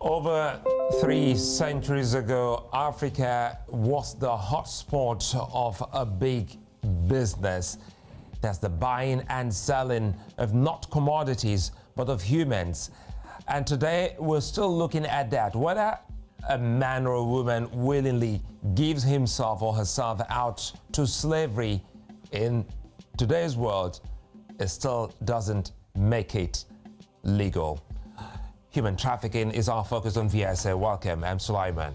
Over 3 centuries ago, Africa was the hotspot of a big business. That's the buying and selling of not commodities, but of humans. And today, we're still looking at that. Whether a man or a woman willingly gives himself or herself out to slavery in today's world, it still doesn't make it legal. Human trafficking is our focus on VSA. Welcome, I'm Sulaiman.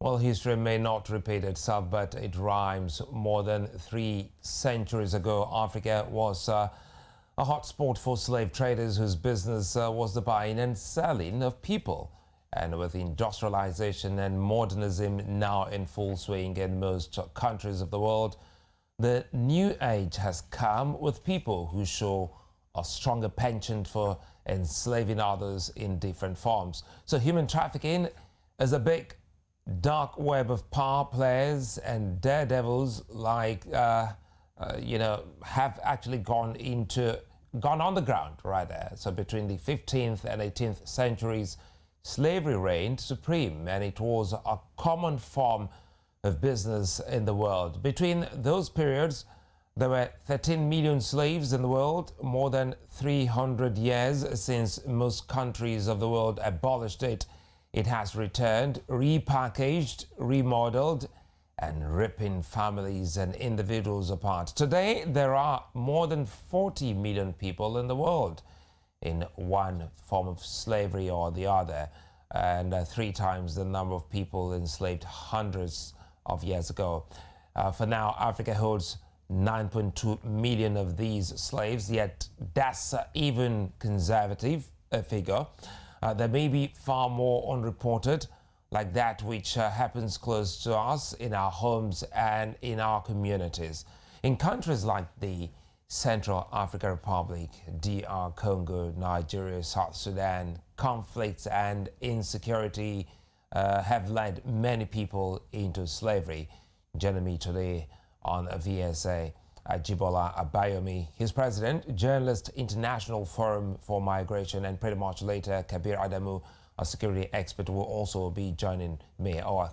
Well, history may not repeat itself, but it rhymes. More than 3 centuries ago, Africa was a hotspot for slave traders whose business was the buying and selling of people. And with industrialization and modernism now in full swing in most countries of the world, the new age has come with people who show a stronger penchant for enslaving others in different forms. So human trafficking is a big dark web of power players and daredevils like have actually gone on the ground right there. So between the 15th and 18th centuries, slavery reigned supreme, and it was a common form of business in the world. Between those periods, there were 13 million slaves in the world, more than 300 years since most countries of the world abolished it. It has returned, repackaged, remodeled, and ripping families and individuals apart. Today, there are more than 40 million people in the world in one form of slavery or the other, and 3 times the number of people enslaved hundreds of years ago. For now, Africa holds 9.2 million of these slaves, yet that's even conservative figure. There may be far more unreported, like that which happens close to us in our homes and in our communities. In countries like the Central African Republic, DR Congo, Nigeria, South Sudan, conflicts and insecurity have led many people into slavery. Joining me today on VSA, Jibola Abayomi, his president, journalist, International Forum for Migration, and pretty much later, Kabir Adamu, a security expert, will also be joining me. Oh,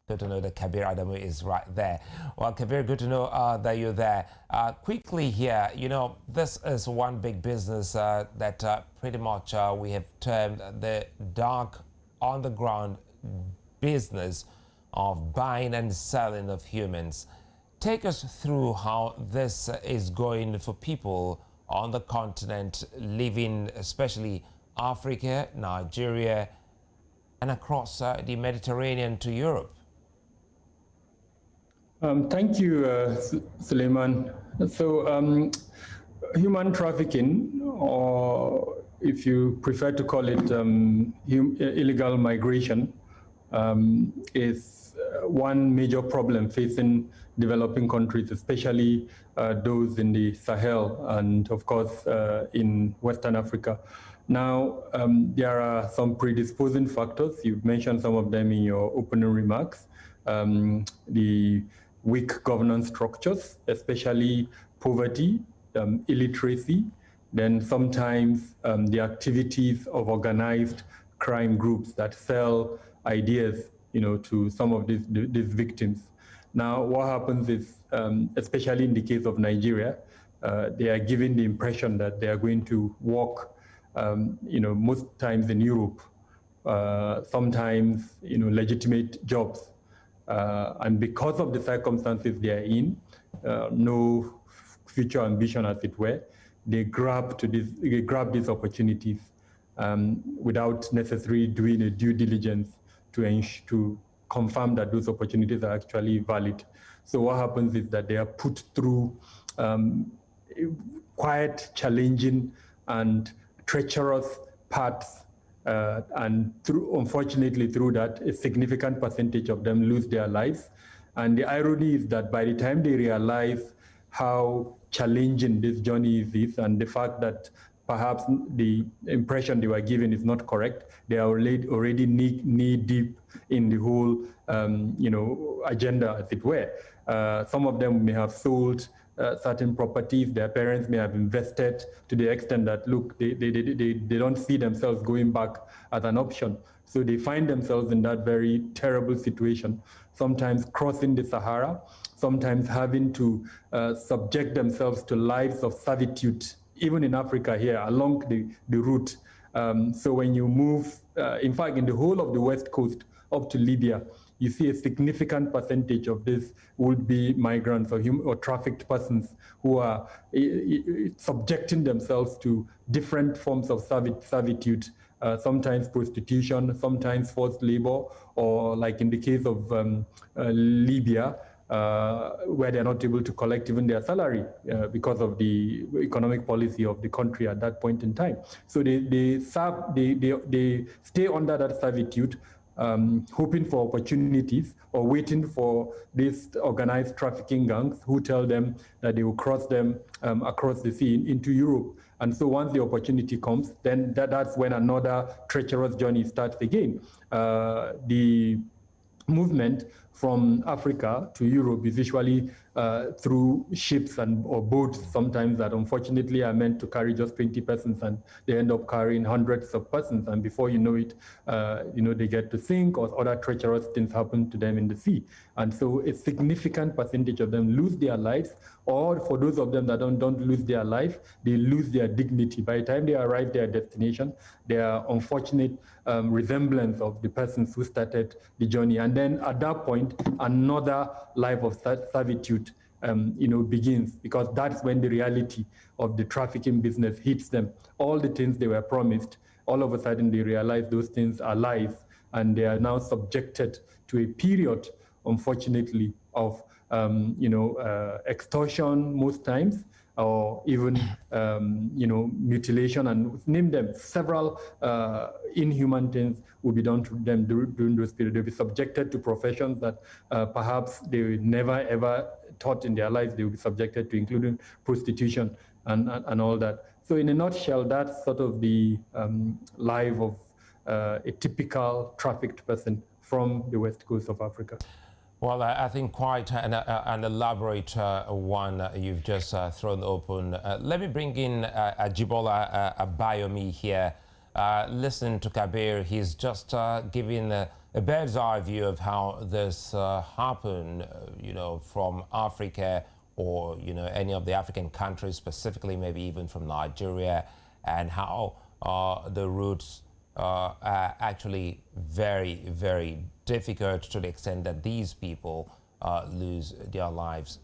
good to know that Kabir Adamu is right there. Well, Kabir, good to know that you're there. Quickly here, this is one big business that pretty much we have termed the dark underground business of buying and selling of humans. Take us through how this is going for people on the continent, living especially Africa, Nigeria, and across the Mediterranean to Europe. Thank you, Suleiman. So human trafficking, or if you prefer to call it illegal migration, is one major problem facing developing countries, especially those in the Sahel and, of course, in Western Africa. Now, there are some predisposing factors. You've mentioned some of them in your opening remarks. The weak governance structures, especially poverty, illiteracy, then sometimes the activities of organized crime groups that sell ideas to some of these victims. Now, what happens is, especially in the case of Nigeria, they are given the impression that they are going to work, most times in Europe, sometimes, legitimate jobs. And because of the circumstances they are in, no future ambition, as it were, they grab these opportunities without necessarily doing a due diligence to confirm that those opportunities are actually valid. So what happens is that they are put through quite challenging and treacherous paths, and unfortunately through that, a significant percentage of them lose their lives. And the irony is that by the time they realize how challenging this journey is, and the fact that perhaps the impression they were given is not correct. They are already knee deep in the whole, agenda, as it were. Some of them may have sold certain properties. Their parents may have invested to the extent that, look, they don't see themselves going back as an option. So they find themselves in that very terrible situation, sometimes crossing the Sahara, sometimes having to subject themselves to lives of servitude, even in Africa here, along the route. So when you move, in fact, in the whole of the West Coast up to Libya, you see a significant percentage of this would be migrants or trafficked persons who are subjecting themselves to different forms of servitude, sometimes prostitution, sometimes forced labor, or like in the case of Libya, where they're not able to collect even their salary because of the economic policy of the country at that point in time. So they stay under that servitude, hoping for opportunities or waiting for these organized trafficking gangs who tell them that they will cross them across the sea into Europe. And so once the opportunity comes, then that's when another treacherous journey starts again. The movement from Africa to Europe is usually through ships or boats sometimes that unfortunately are meant to carry just 20 persons, and they end up carrying hundreds of persons, and before you know it, they get to sink, or other treacherous things happen to them in the sea. And so a significant percentage of them lose their lives, or for those of them that don't lose their life, they lose their dignity. By the time they arrive their destination, their unfortunate resemblance of the persons who started the journey. And then at that point, another life of servitude begins, because that's when the reality of the trafficking business hits them. All the things they were promised, all of a sudden they realize those things are lies, and they are now subjected to a period, unfortunately, of extortion most times, or even mutilation, and name them. Several inhuman things will be done to them during those periods. They'll be subjected to professions that perhaps they never ever thought in their lives they will be subjected to, including prostitution and all that. So in a nutshell, that's sort of the life of a typical trafficked person from the west coast of Africa. Well, I think quite an elaborate one you've just thrown open. Let me bring in Ajibola Abayomi here. Listen to Kabir. He's just giving a bird's eye view of how this happened, from Africa, or, any of the African countries, specifically maybe even from Nigeria, and how the routes are actually very, very difficult, to the extent that these people lose their lives.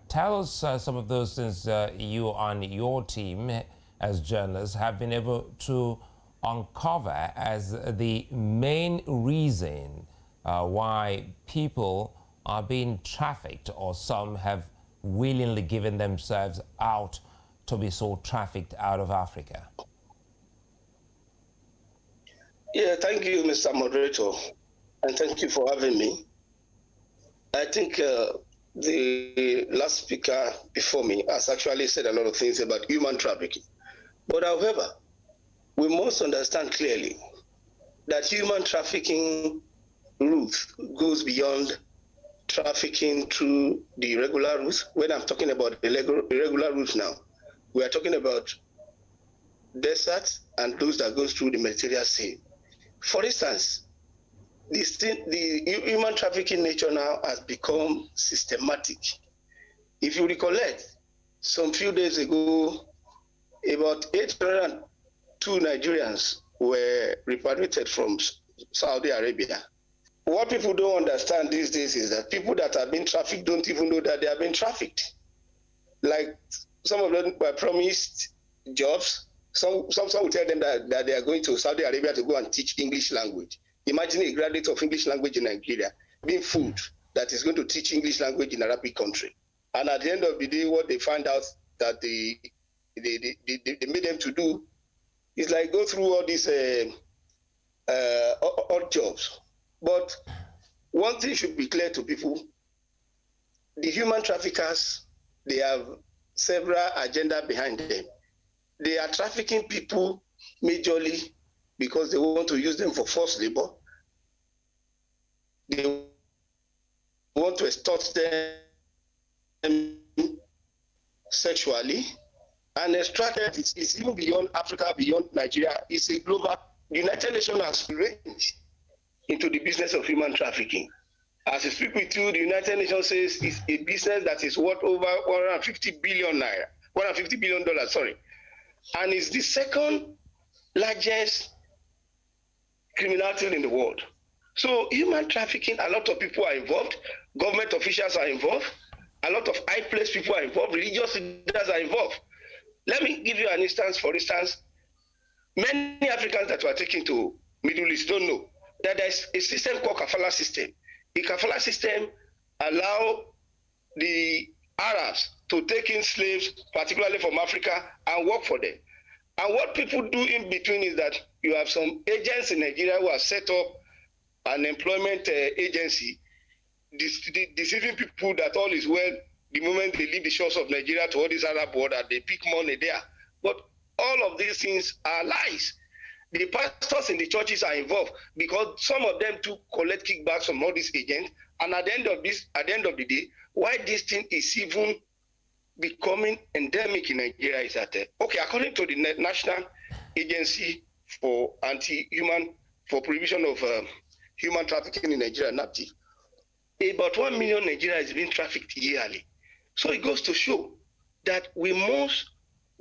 Tell us some of those things you and your team as journalists have been able to uncover as the main reason why people are being trafficked, or some have willingly given themselves out to be so trafficked out of Africa. Yeah, thank you, Mr. Moderator, and thank you for having me. I think the last speaker before me has actually said a lot of things about human trafficking. But however, we must understand clearly that human trafficking route goes beyond trafficking through the irregular routes. When I'm talking about the irregular routes now, we are talking about deserts and those that goes through the Mediterranean Sea. For instance, the human trafficking nature now has become systematic. If you recollect, some few days ago, about 802 Nigerians were repatriated from Saudi Arabia. What people don't understand these days is that people that are being trafficked don't even know that they are being trafficked. Like, some of them were promised jobs. Some will tell them that they are going to Saudi Arabia to go and teach English language. Imagine a graduate of English language in Nigeria being fooled that is going to teach English language in an Arabic country. And at the end of the day, what they find out that they made them to do is like go through all these odd jobs. But one thing should be clear to people: the human traffickers, they have several agendas behind them. they are trafficking people majorly because they want to use them for forced labor. They want to extort them sexually. And extract is even beyond Africa, beyond Nigeria. It's a global. The United Nations has ranged into the business of human trafficking. As I speak with you, the United Nations says it's a business that is worth over 150 billion naira, $150 billion, sorry. And it's the second largest criminality in the world. So human trafficking, a lot of people are involved, government officials are involved, a lot of high-placed people are involved, religious leaders are involved. Let me give you an instance. For instance, many Africans that were taken to Middle East don't know that there's a system called kafala system. The kafala system allow the Arabs to take in slaves, particularly from Africa, and work for them. And what people do in between is that you have some agents in Nigeria who have set up an employment agency, deceiving people that all is well the moment they leave the shores of Nigeria to all these Arab borders, they pick money there. But all of these things are lies. The pastors in the churches are involved because some of them too collect kickbacks from all these agents. And at the end of the day, why this thing is even becoming endemic in Nigeria is that, according to the National Agency for Prohibition of Human Trafficking in Nigeria, NAPTI, about 1 million Nigerians is being trafficked yearly. So it goes to show that we must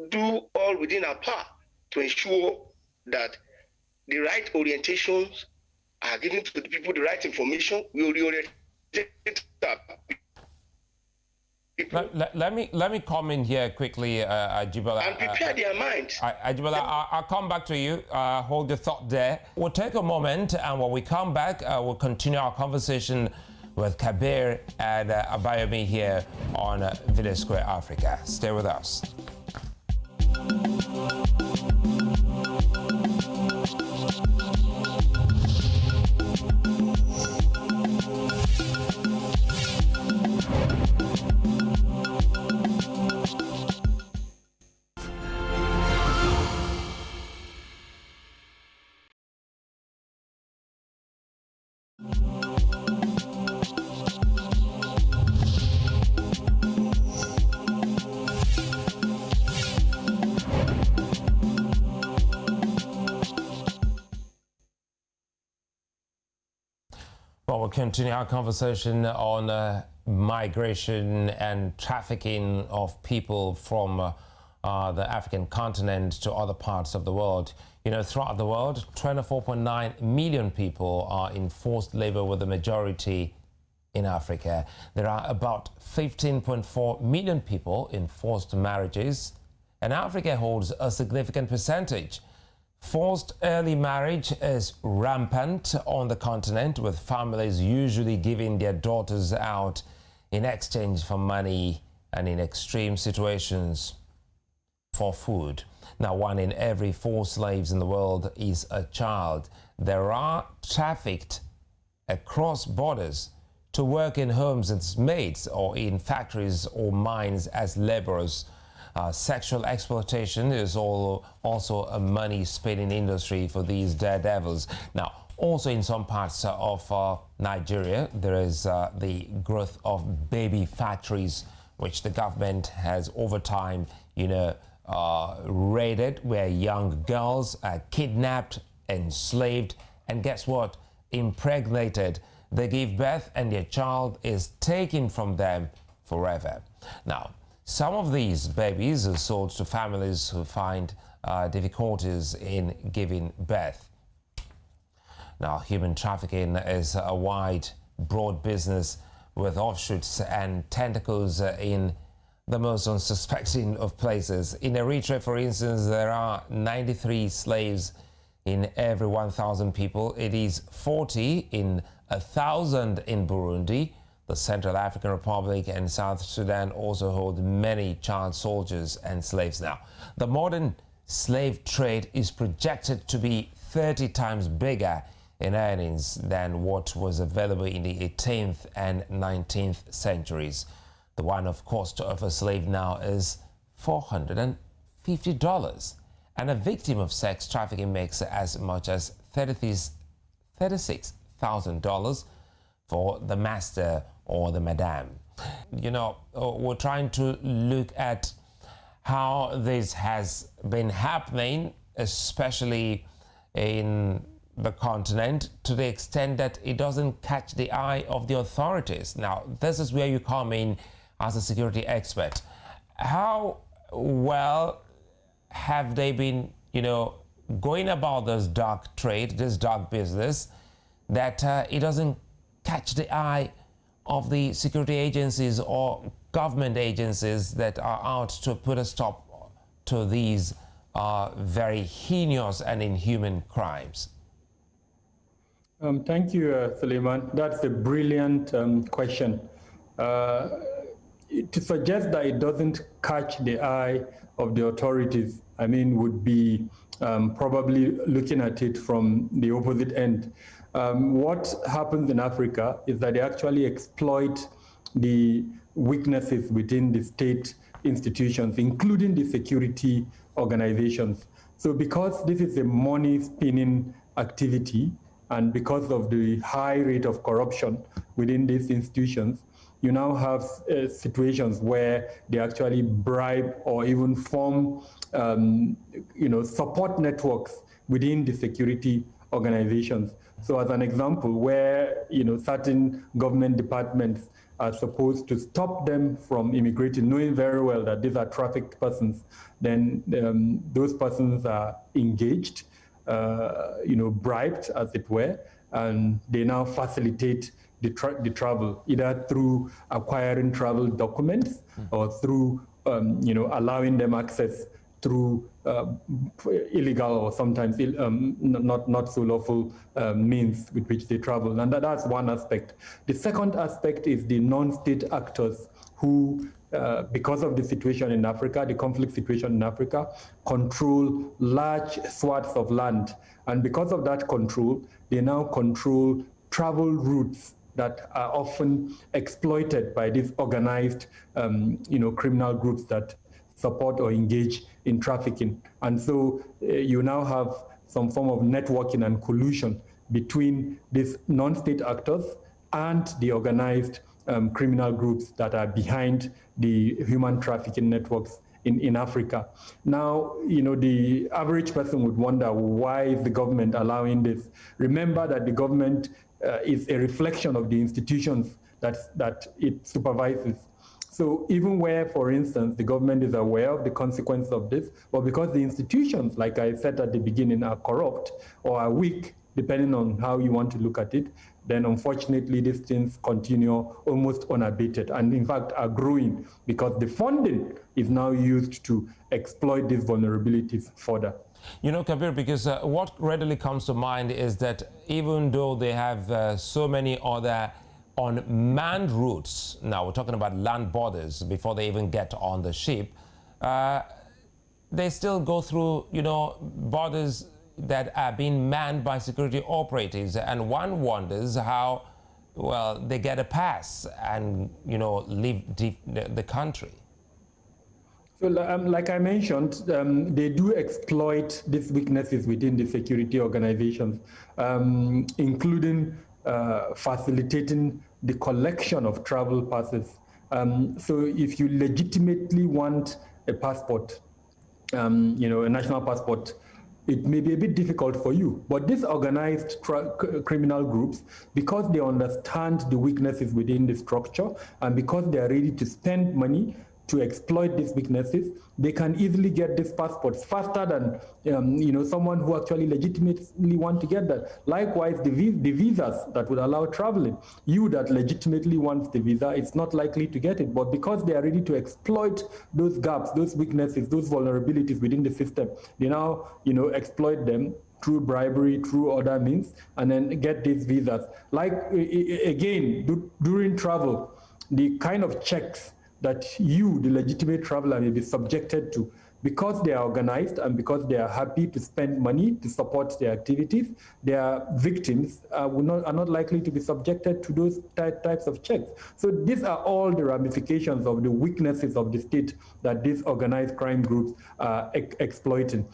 do all within our power to ensure that the right orientations are given to the people, the right information. We reorientate people. Let me comment here quickly, Ajibola. And prepare their minds. Ajibola, I'll come back to you. Hold your thought there. We'll take a moment, and when we come back, we'll continue our conversation with Kabir and Abayomi here on Village Square Africa. Stay with us. Well, we'll continue our conversation on migration and trafficking of people from the African continent to other parts of the world. You know, throughout the world, 24.9 million people are in forced labor, with the majority in Africa. There are about 15.4 million people in forced marriages, and Africa holds a significant percentage. Forced early marriage is rampant on the continent, with families usually giving their daughters out in exchange for money and, in extreme situations, for food. Now, 1 in every 4 slaves in the world is a child. There are trafficked across borders to work in homes as maids or in factories or mines as laborers. Sexual exploitation is also a money-spinning industry for these daredevils. Now, also in some parts of Nigeria, there is the growth of baby factories, which the government has over time, raided, where young girls are kidnapped, enslaved, and guess what? Impregnated. They give birth and their child is taken from them forever. Now, some of these babies are sold to families who find difficulties in giving birth. Now, human trafficking is a wide, broad business with offshoots and tentacles in the most unsuspecting of places. In Eritrea, for instance, there are 93 slaves in every 1,000 people. It is 40 in 1,000 in Burundi. The Central African Republic and South Sudan also hold many child soldiers and slaves. Now, the modern slave trade is projected to be 30 times bigger in earnings than what was available in the 18th and 19th centuries. The one-off cost of a slave now is $450. $50, and a victim of sex trafficking makes as much as $36,000 for the master or the madam. You know, we're trying to look at how this has been happening, especially in the continent, to the extent that it doesn't catch the eye of the authorities. Now, this is where you come in as a security expert. How well have they been, you know, going about this dark trade, this dark business, that it doesn't catch the eye of the security agencies or government agencies that are out to put a stop to these very heinous and inhuman crimes? Thank you, Suleiman. That's a brilliant question. To suggest that it doesn't catch the eye of the authorities, I mean, would be probably looking at it from the opposite end. What happens in Africa is that they actually exploit the weaknesses within the state institutions, including the security organizations. So because this is a money spinning activity, and because of the high rate of corruption within these institutions, you now have situations where they actually bribe or even form, support networks within the security organizations. So as an example, where, certain government departments are supposed to stop them from immigrating, knowing very well that these are trafficked persons, then those persons are engaged, bribed, as it were, and they now facilitate the travel, either through acquiring travel documents or through, allowing them access through illegal or sometimes not so lawful means with which they travel. And that's one aspect. The second aspect is the non-state actors who, because of the situation in Africa, the conflict situation in Africa, control large swaths of land. And because of that control, they now control travel routes that are often exploited by these organized, criminal groups that support or engage in trafficking. And so you now have some form of networking and collusion between these non-state actors and the organized criminal groups that are behind the human trafficking networks in Africa. Now, the average person would wonder, why is the government allowing this? Remember that the government is a reflection of the institutions that it supervises. So even where, for instance, the government is aware of the consequence of this, but because the institutions, like I said at the beginning, are corrupt or are weak, depending on how you want to look at it, then unfortunately these things continue almost unabated, and in fact are growing because the funding is now used to exploit these vulnerabilities further. Kabir, because what readily comes to mind is that even though they have so many other unmanned routes, now we're talking about land borders before they even get on the ship, they still go through, borders that are being manned by security operatives, and one wonders how, well, they get a pass and, leave the country. So like I mentioned, they do exploit these weaknesses within the security organizations, including facilitating the collection of travel passes. So if you legitimately want a passport, a national passport, it may be a bit difficult for you. But these organized criminal groups, because they understand the weaknesses within the structure and because they are ready to spend money to exploit these weaknesses, they can easily get these passports faster than someone who actually legitimately want to get that. Likewise, the visas that would allow traveling, you that legitimately wants the visa, it's not likely to get it. But because they are ready to exploit those gaps, those weaknesses, those vulnerabilities within the system, they now exploit them through bribery, through other means, and then get these visas. Like, again, during travel, the kind of checks that you, the legitimate traveler, may be subjected to because they are organized and because they are happy to spend money to support their activities, their victims are not likely to be subjected to those types of checks. So these are all the ramifications of the weaknesses of the state that these organized crime groups are exploiting.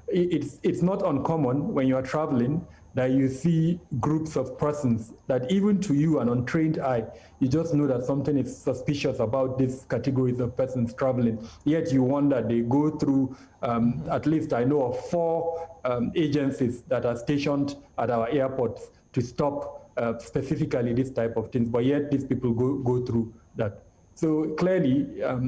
It's not uncommon when you are traveling that you see groups of persons that even to you, an untrained eye, you just know that something is suspicious about these categories of persons traveling. Yet you wonder, they go through, at least I know of 4 agencies that are stationed at our airports to stop specifically this type of things, but yet these people go through that. So clearly,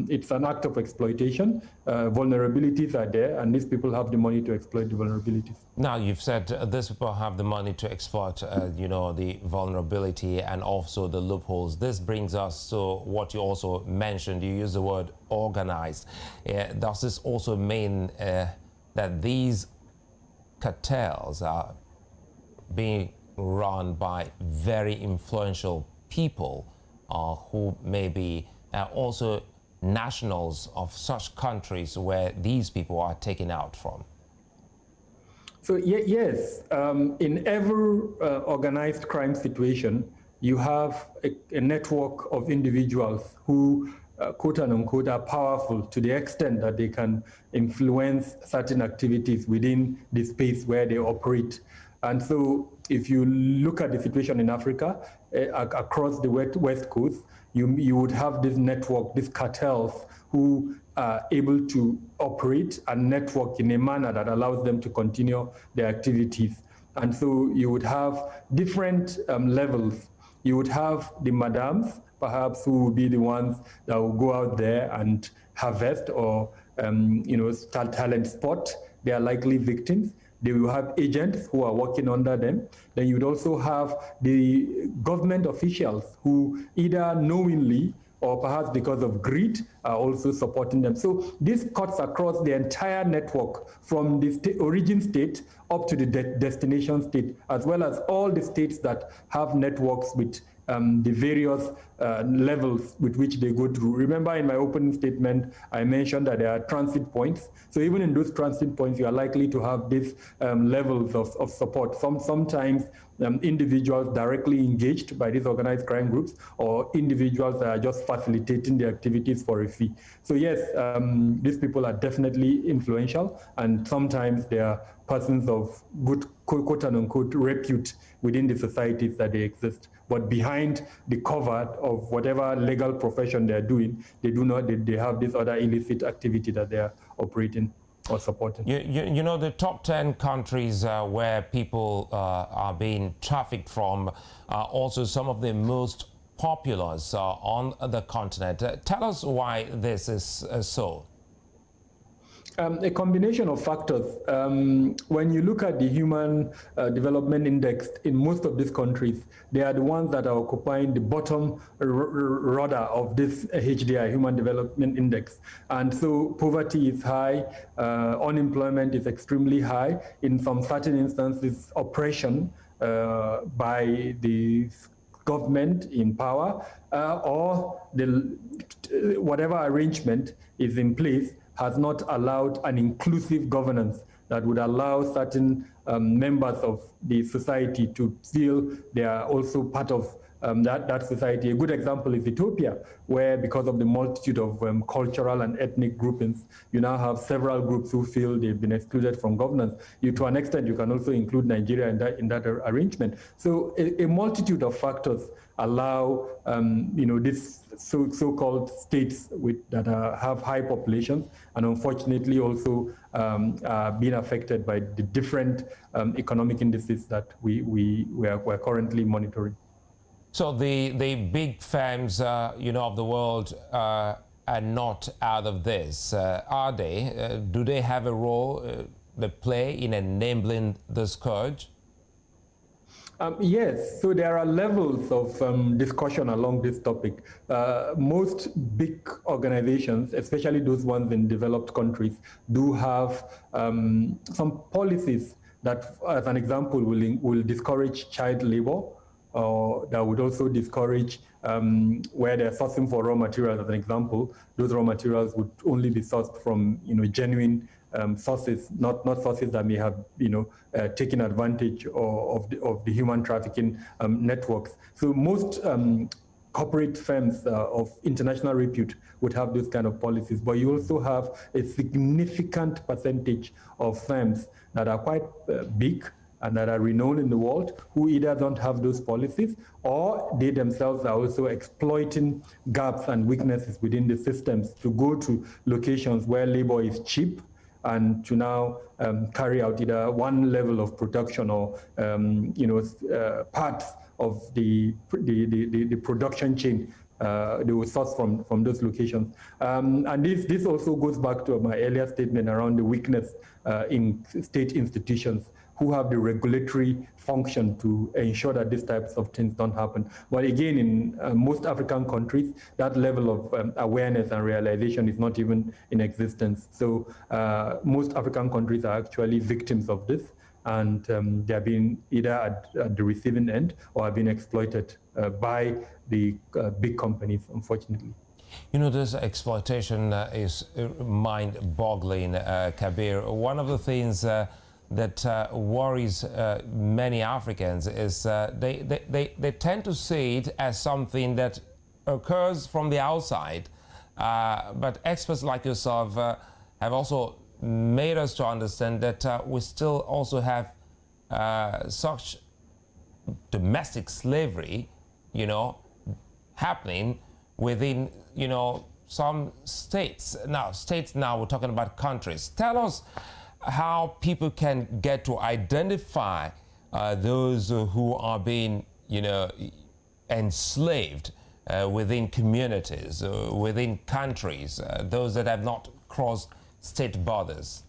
it's an act of exploitation. Vulnerabilities are there, and these people have the money to exploit the vulnerabilities. Now, you've said these people have the money to exploit, the vulnerability and also the loopholes. This brings us to what you also mentioned. You use the word organized. Does this also mean that these cartels are being run by very influential people who may be also nationals of such countries where these people are taken out from? So yes, in every organized crime situation, you have a network of individuals who, quote unquote, are powerful to the extent that they can influence certain activities within the space where they operate. And so if you look at the situation in Africa, across the West Coast, you would have this network, these cartels who are able to operate and network in a manner that allows them to continue their activities. And so you would have different levels. You would have the madams, perhaps, who will be the ones that will go out there and harvest or talent spot. They are likely victims. They will have agents who are working under them. Then you would also have the government officials who either knowingly or perhaps because of greed are also supporting them. So this cuts across the entire network from the origin state up to the destination state, as well as all the states that have networks with the various levels with which they go through. Remember, in my opening statement, I mentioned that there are transit points. So even in those transit points, you are likely to have these levels of support. Sometimes individuals directly engaged by these organized crime groups, or individuals that are just facilitating the activities for a fee. So yes, these people are definitely influential, and sometimes they are persons of good, quote unquote, repute within the societies that they exist. But behind the cover of whatever legal profession they're doing, they have this other illicit activity that they're operating or supporting. You know, the top 10 countries where people are being trafficked from are also some of the most populous on the continent. Tell us why this is so. A combination of factors. When you look at the Human Development Index in most of these countries, they are the ones that are occupying the bottom rudder of this HDI, Human Development Index. And so poverty is high, unemployment is extremely high. In some certain instances, oppression by the government in power or whatever arrangement is in place has not allowed an inclusive governance that would allow certain members of the society to feel they are also part of that society. A good example is Ethiopia, where because of the multitude of cultural and ethnic groupings, you now have several groups who feel they've been excluded from governance. To an extent, you can also include Nigeria in that arrangement. So a multitude of factors allow this so-called states that have high populations, and unfortunately also being affected by the different economic indices that we're currently monitoring. So the big firms, of the world are not out of this, are they? Do they have a role they play in enabling the scourge? Yes, so there are levels of discussion along this topic. Most big organizations, especially those ones in developed countries, do have some policies that, as an example, will discourage child labor that would also discourage where they're sourcing for raw materials, as an example. Those raw materials would only be sourced from genuine sources, not sources that may have taken advantage of the human trafficking networks. So most corporate firms of international repute would have those kind of policies, but you also have a significant percentage of firms that are quite big and that are renowned in the world, who either don't have those policies, or they themselves are also exploiting gaps and weaknesses within the systems to go to locations where labor is cheap, and to now carry out either one level of production or parts of the production chain. They will source from those locations. And this also goes back to my earlier statement around the weakness in state institutions who have the regulatory function to ensure that these types of things don't happen. But again, in most African countries, that level of awareness and realization is not even in existence. So most African countries are actually victims of this, and they are being either at the receiving end or are being exploited by the big companies, unfortunately. This exploitation is mind-boggling, Kabir. One of the things that worries many Africans is they tend to see it as something that occurs from the outside, but experts like yourself have also made us to understand that we still also have such domestic slavery, happening within, some states. Now we're talking about countries. Tell us how people can get to identify those who are being, enslaved within communities, within countries, those that have not crossed state borders.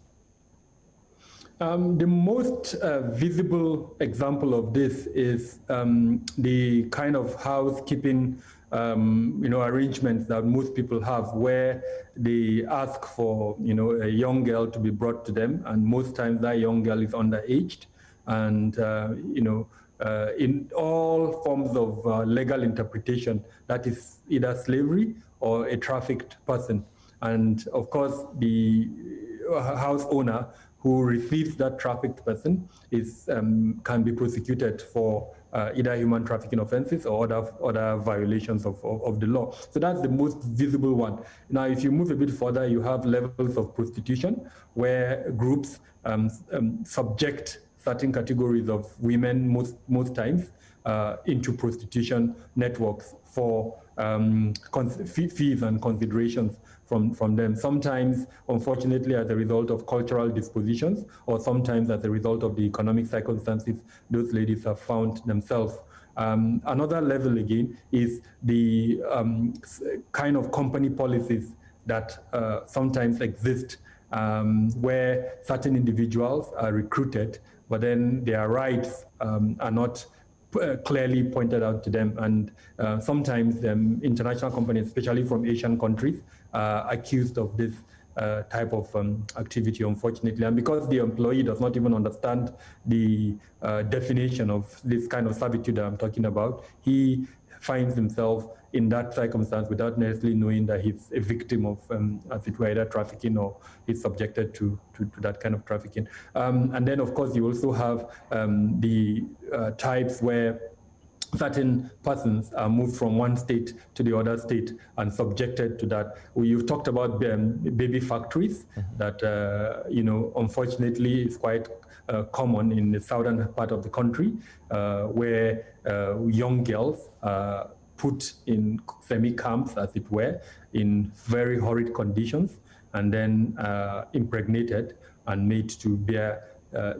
The most visible example of this is the kind of housekeeping arrangements that most people have, where they ask for a young girl to be brought to them, and most times that young girl is underaged, and in all forms of legal interpretation, that is either slavery or a trafficked person. And of course, the house owner who receives that trafficked person can be prosecuted for either human trafficking offenses or other violations of the law. So that's the most visible one. Now, if you move a bit further, you have levels of prostitution, where groups subject certain categories of women most times into prostitution networks for fees and considerations from them. Sometimes, unfortunately, as a result of cultural dispositions, or sometimes as a result of the economic circumstances those ladies have found themselves. Another level, again, is the kind of company policies that sometimes exist, where certain individuals are recruited, but then their rights are not clearly pointed out to them, and sometimes international companies, especially from Asian countries, are accused of this type of activity, unfortunately. And because the employee does not even understand the definition of this kind of servitude that I'm talking about, he finds himself in that circumstance without necessarily knowing that he's a victim of, as it were, either trafficking, or he's subjected to that kind of trafficking. And then, of course, you also have the types where certain persons are moved from one state to the other state and subjected to that. You've talked about baby factories, that, unfortunately is quite common in the southern part of the country, where young girls put in semi-camps, as it were, in very horrid conditions, and then impregnated and made to bear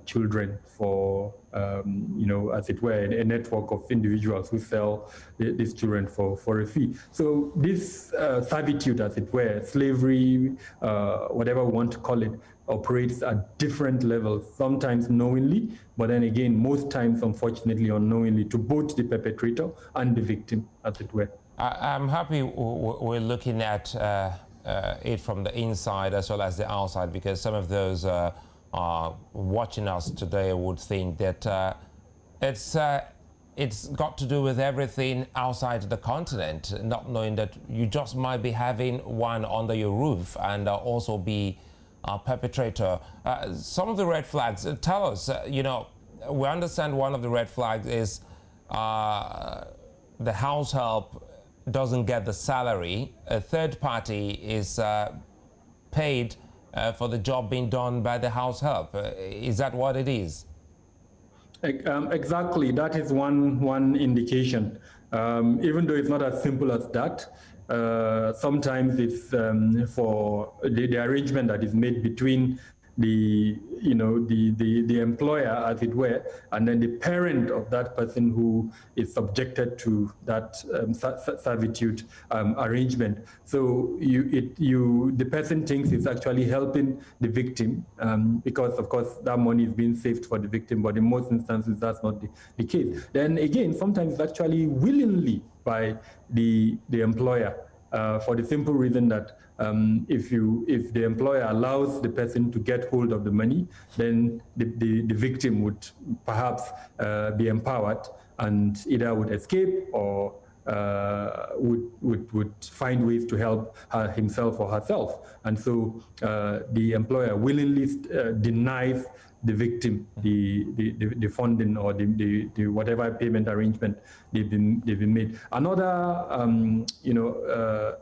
children for, as it were, a network of individuals who sell these children for a fee. So this servitude, as it were, slavery, whatever we want to call it, operates at different levels, sometimes knowingly, but then again, most times, unfortunately, unknowingly, to both the perpetrator and the victim, as it were. I'm happy we're looking at it from the inside as well as the outside, because some of those watching us today would think that it's it's got to do with everything outside the continent, not knowing that you just might be having one under your roof and also be a perpetrator. Some of the red flags, tell us, you know, we understand one of the red flags is the house help doesn't get the salary. A third party is paid for the job being done by the house help. Is that what it is? Exactly, that is one indication. Even though it's not as simple as that, sometimes it's for the arrangement that is made between the employer, as it were, and then the parent of that person who is subjected to that servitude arrangement. So the person thinks it's actually helping the victim because, of course, that money is being saved for the victim, but in most instances that's not the case. Then again, sometimes it's actually willingly by the employer for the simple reason that if the employer allows the person to get hold of the money, then the victim would perhaps be empowered and either would escape or would find ways to help himself or herself. And so the employer willingly denies the victim the funding or the whatever payment arrangement they've been made. Another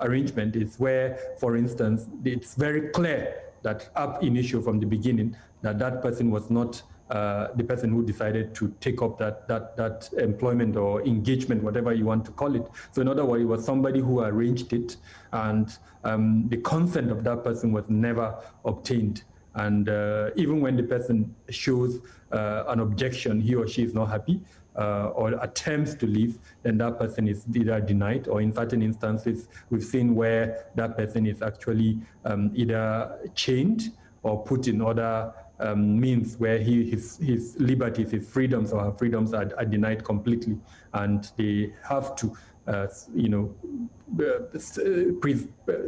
arrangement is where, for instance, it's very clear that ab initio from the beginning that person was not the person who decided to take up that employment or engagement, whatever you want to call it. So in other words, it was somebody who arranged it, and the consent of that person was never obtained. And even when the person shows an objection, he or she is not happy or attempts to leave, then that person is either denied, or in certain instances, we've seen where that person is actually either chained or put in other means where his liberties, his freedoms or her freedoms are denied completely, and they have to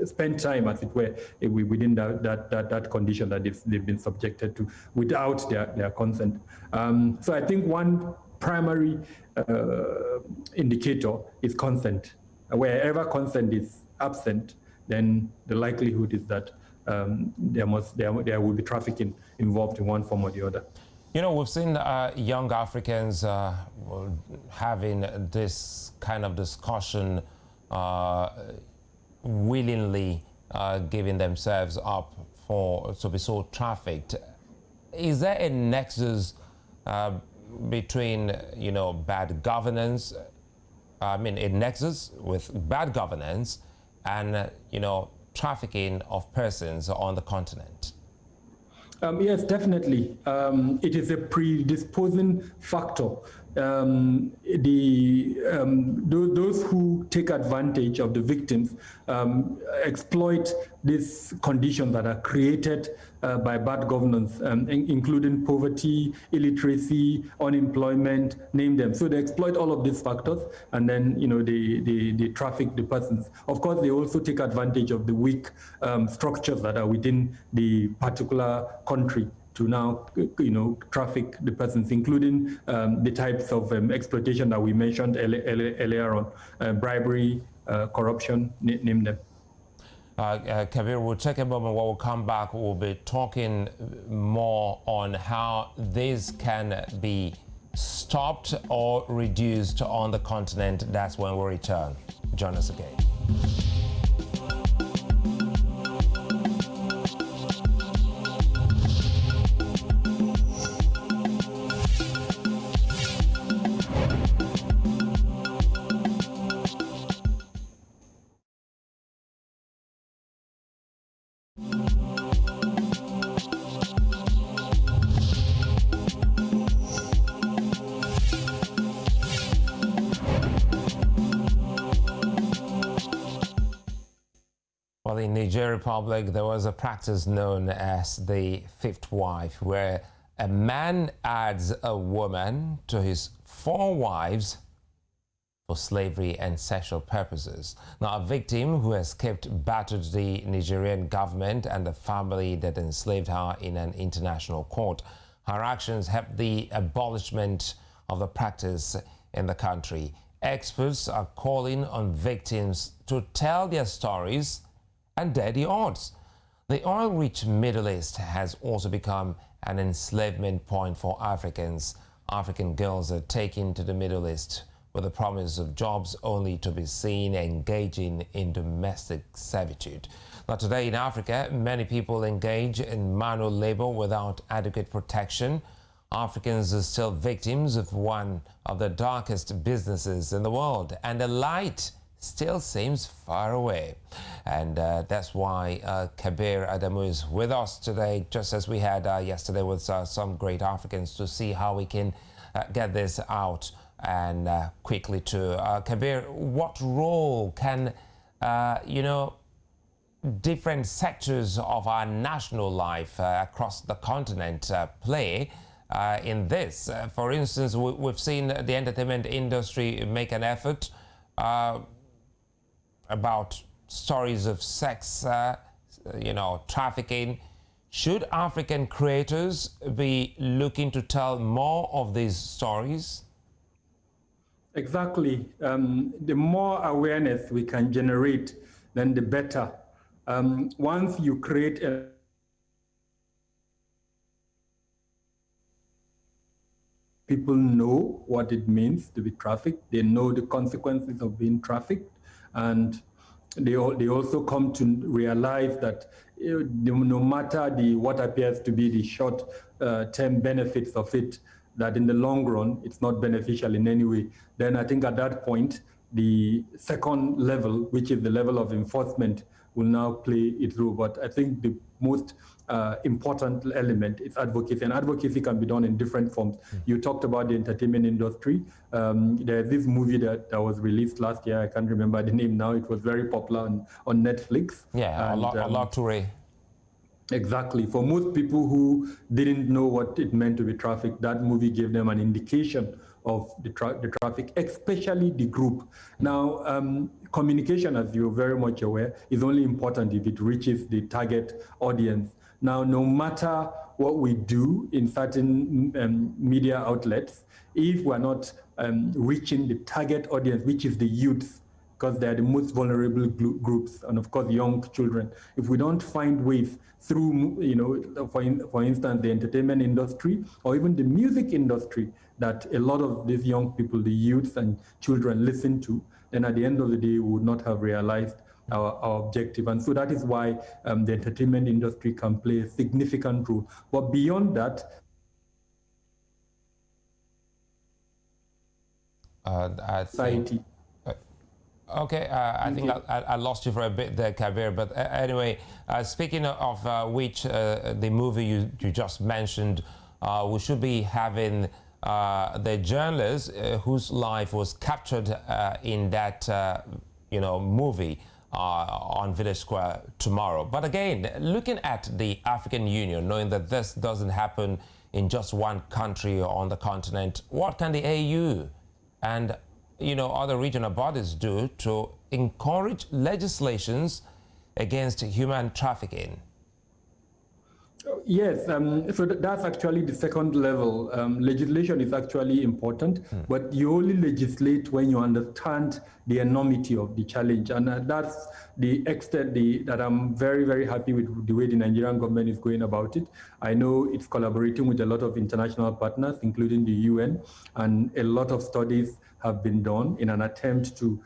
spend time, as it were, within that condition that they've been subjected to without their consent. So I think one primary indicator is consent. Wherever consent is absent, then the likelihood is that there will be trafficking involved in one form or the other. You know, we've seen young Africans having this kind of discussion, willingly giving themselves up to be so trafficked. Is there a nexus between, bad governance, a nexus with bad governance and, trafficking of persons on the continent? Yes, definitely. It is a predisposing factor. Those who take advantage of the victims exploit these conditions that are created by bad governance, including poverty, illiteracy, unemployment, name them. So they exploit all of these factors, and then they traffic the persons. Of course, they also take advantage of the weak structures that are within the particular country to now, traffic the persons, including the types of exploitation that we mentioned earlier on, bribery, corruption, name them. Kabir, we'll take a moment. When we'll come back, we'll be talking more on how this can be stopped or reduced on the continent. That's when we return. Join us again. Well, in Niger Republic, there was a practice known as the fifth wife, where a man adds a woman to his 4 wives for slavery and sexual purposes. Now, a victim who escaped battered the Nigerian government and the family that enslaved her in an international court. Her actions helped the abolishment of the practice in the country. Experts are calling on victims to tell their stories and dare the odds. The oil-rich Middle East has also become an enslavement point for Africans. African girls are taken to the Middle East with the promise of jobs only to be seen engaging in domestic servitude. Now, today in Africa, many people engage in manual labor without adequate protection. Africans are still victims of one of the darkest businesses in the world, and the light still seems far away. And that's why Kabir Adamu is with us today, just as we had yesterday with some great Africans, to see how we can get this out and quickly too. Kabir, what role can, different sectors of our national life across the continent play in this? For instance, we've seen the entertainment industry make an effort about stories of sex, trafficking. Should African creators be looking to tell more of these stories? Exactly. The more awareness we can generate, then the better. Once you create people know what it means to be trafficked, they know the consequences of being trafficked, and they also come to realize that no matter what appears to be the short-term benefits of it, that in the long run, it's not beneficial in any way. Then I think at that point, the second level, which is the level of enforcement, will now play its role. But I think the most important element is advocacy, and advocacy can be done in different forms. You talked about the entertainment industry. There's this movie that was released last year. I can't remember the name now. It was very popular on Netflix. Yeah, Allah Touré. Exactly. For most people who didn't know what it meant to be trafficked, that movie gave them an indication of the traffic, especially the group. Now, communication, as you're very much aware, is only important if it reaches the target audience. Now, no matter what we do in certain media outlets, if we're not reaching the target audience, which is the youth, because they're the most vulnerable groups, and of course, young children. If we don't find ways through, for instance, the entertainment industry or even the music industry that a lot of these young people, the youth and children listen to, then at the end of the day, we would not have realized our objective. And so that is why the entertainment industry can play a significant role. But beyond that, society. Okay, I think I lost you for a bit there, Kabir. But anyway, speaking of which, the movie you just mentioned, we should be having the journalist whose life was captured in that movie on Village Square tomorrow. But again, looking at the African Union, knowing that this doesn't happen in just one country on the continent, what can the AU and other regional bodies do to encourage legislations against human trafficking? Yes, so that's actually the second level. Legislation is actually important, but you only legislate when you understand the enormity of the challenge. And that's the extent that I'm very, very happy with the way the Nigerian government is going about it. I know it's collaborating with a lot of international partners, including the UN, and a lot of studies have been done in an attempt to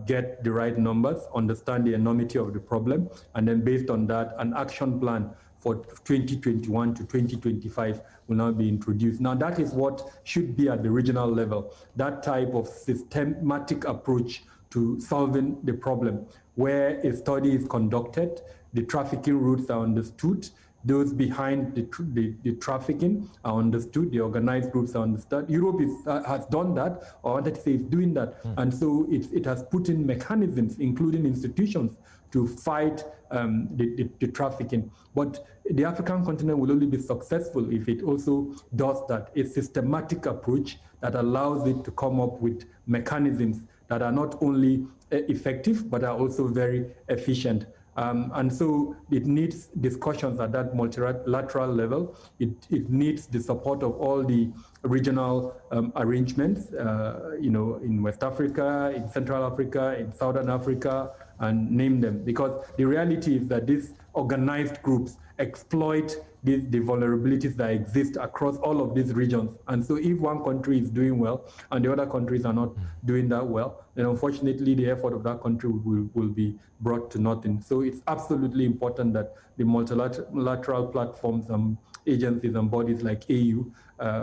get the right numbers, understand the enormity of the problem, and then based on that, an action plan for 2021 to 2025 will now be introduced. Now, that is what should be at the regional level, that type of systematic approach to solving the problem, where a study is conducted, the trafficking routes are understood, those behind the trafficking are understood, the organized groups are understood. Europe has done that, or let's say is doing that. And so it has put in mechanisms, including institutions, to fight the trafficking. But the African continent will only be successful if it also does that, a systematic approach that allows it to come up with mechanisms that are not only effective, but are also very efficient. And so it needs discussions at that multilateral level. It needs the support of all the regional arrangements, in West Africa, in Central Africa, in Southern Africa, and name them. Because the reality is that these organized groups exploit the vulnerabilities that exist across all of these regions. And so if one country is doing well and the other countries are not doing that well, then unfortunately the effort of that country will be brought to nothing. So it's absolutely important that the multilateral platforms and agencies and bodies like AU,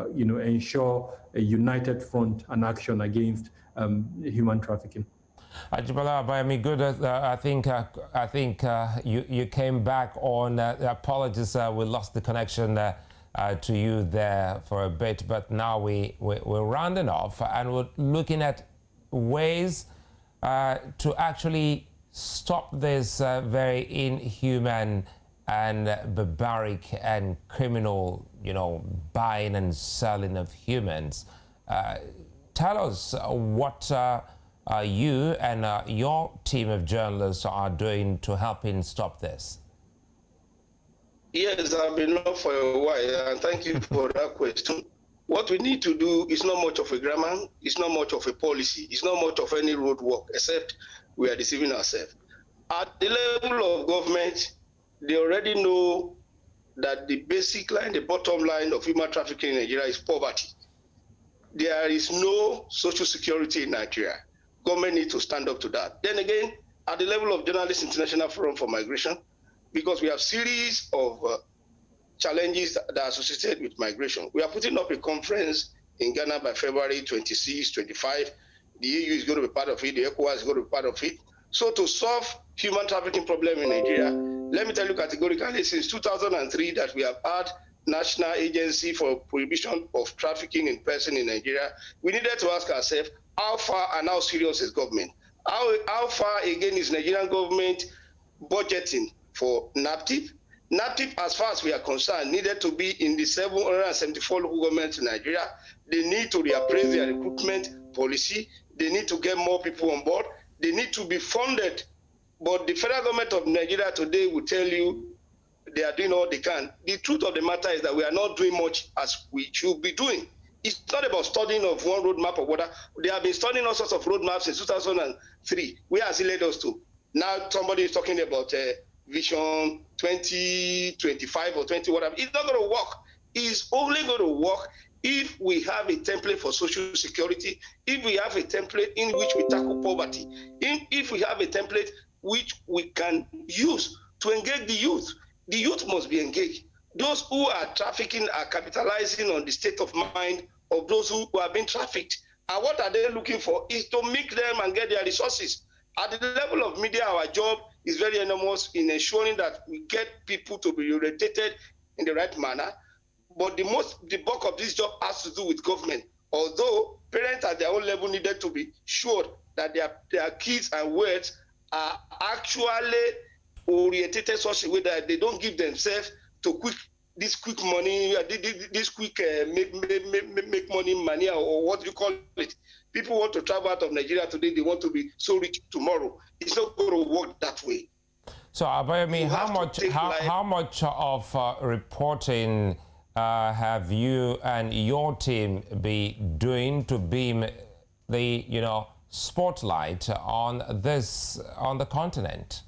ensure a united front and action against human trafficking. Ajibala Abayami, good. I think you came back on. Apologies, we lost the connection to you there for a bit, but now we're rounding off and we're looking at ways to actually stop this very inhuman and barbaric and criminal, buying and selling of humans. Tell us what you and your team of journalists are doing to help in stop this. Yes, I've been on for a while, and thank you for that question. What we need to do is not much of a grammar, it's not much of a policy, it's not much of any road work, except we are deceiving ourselves. At the level of government, they already know that the basic line, the bottom line of human trafficking in Nigeria is poverty. There is no social security in Nigeria. Government needs to stand up to that. Then again, at the level of Journalists International Forum for Migration, because we have series of challenges that are associated with migration. We are putting up a conference in Ghana by February 26, 25. The EU is going to be part of it. The ECOWAS is going to be part of it. So to solve human trafficking problem in Nigeria, let me tell you categorically, since 2003 that we have had National Agency for Prohibition of Trafficking in Person in Nigeria, we needed to ask ourselves, how far and how serious is government? How far, again, is Nigerian government budgeting for NAPTIP? NAPTIP, as far as we are concerned, needed to be in the 774 local governments in Nigeria. They need to reappraise their recruitment policy. They need to get more people on board. They need to be funded. But the federal government of Nigeria today will tell you they are doing all they can. The truth of the matter is that we are not doing much as we should be doing. It's not about studying of one roadmap or whatever. They have been studying all sorts of roadmaps since 2003. Where has it led us to? Now somebody is talking about Vision 2025 or 20 whatever. It's not going to work. It's only going to work if we have a template for social security, if we have a template in which we tackle poverty, if we have a template which we can use to engage the youth. The youth must be engaged. Those who are trafficking are capitalizing on the state of mind of those who are being trafficked. And what are they looking for is to make them and get their resources. At the level of media, our job is very enormous in ensuring that we get people to be orientated in the right manner. But the bulk of this job has to do with government. Although parents at their own level needed to be sure that their kids and words are actually orientated such a way that they don't give themselves to this quick money, this quick make money, or what do you call it? People want to travel out of Nigeria today. They want to be so rich tomorrow. It's not going to work that way. So, Abayami, how much of reporting have you and your team be doing to beam the spotlight on the continent?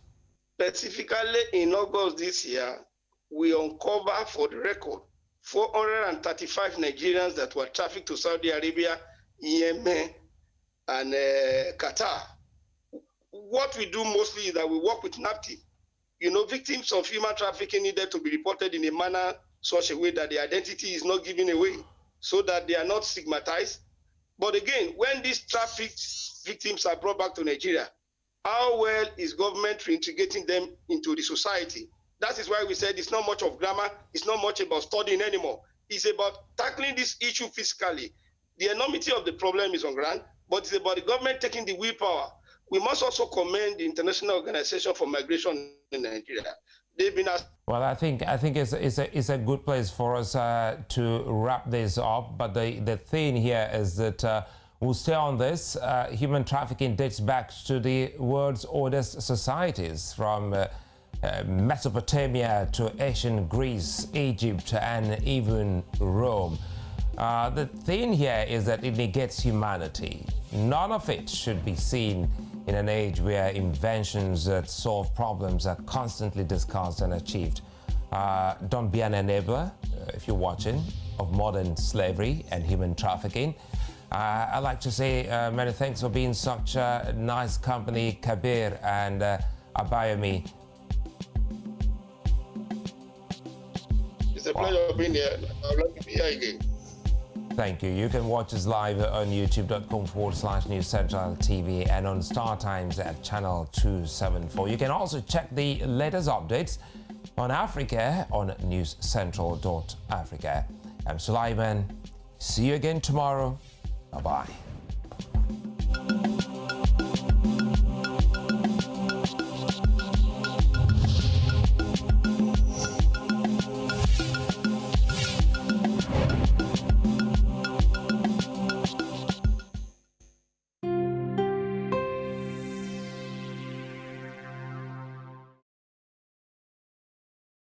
Specifically in August this year, we uncovered, for the record, 435 Nigerians that were trafficked to Saudi Arabia, Yemen, and Qatar. What we do mostly is that we work with NAPTIP. Victims of human trafficking needed to be reported in a manner such a way that the identity is not given away, so that they are not stigmatized. But again, when these trafficked victims are brought back to Nigeria, how well is government reintegrating them into the society? That is why we said it's not much of grammar, it's not much about studying anymore. It's about tackling this issue physically. The enormity of the problem is on ground, but it's about the government taking the willpower. We must also commend the International Organization for Migration in Nigeria. They've been asked. Well, I think it's a good place for us to wrap this up. But the thing here is that we'll stay on this. Human trafficking dates back to the world's oldest societies, from Mesopotamia to ancient Greece, Egypt, and even Rome. The thing here is that it negates humanity. None of it should be seen in an age where inventions that solve problems are constantly discussed and achieved. Don't be an enabler, if you're watching, of modern slavery and human trafficking. I'd like to say many thanks for being such a nice company, Kabir and Abayomi. It's a pleasure being here. I'd like to be here again. Thank you. You can watch us live on youtube.com/News Central TV and on Star Times at channel 274. You can also check the latest updates on Africa on newscentral.africa. I'm Sulaiman. See you again tomorrow. Bye-bye.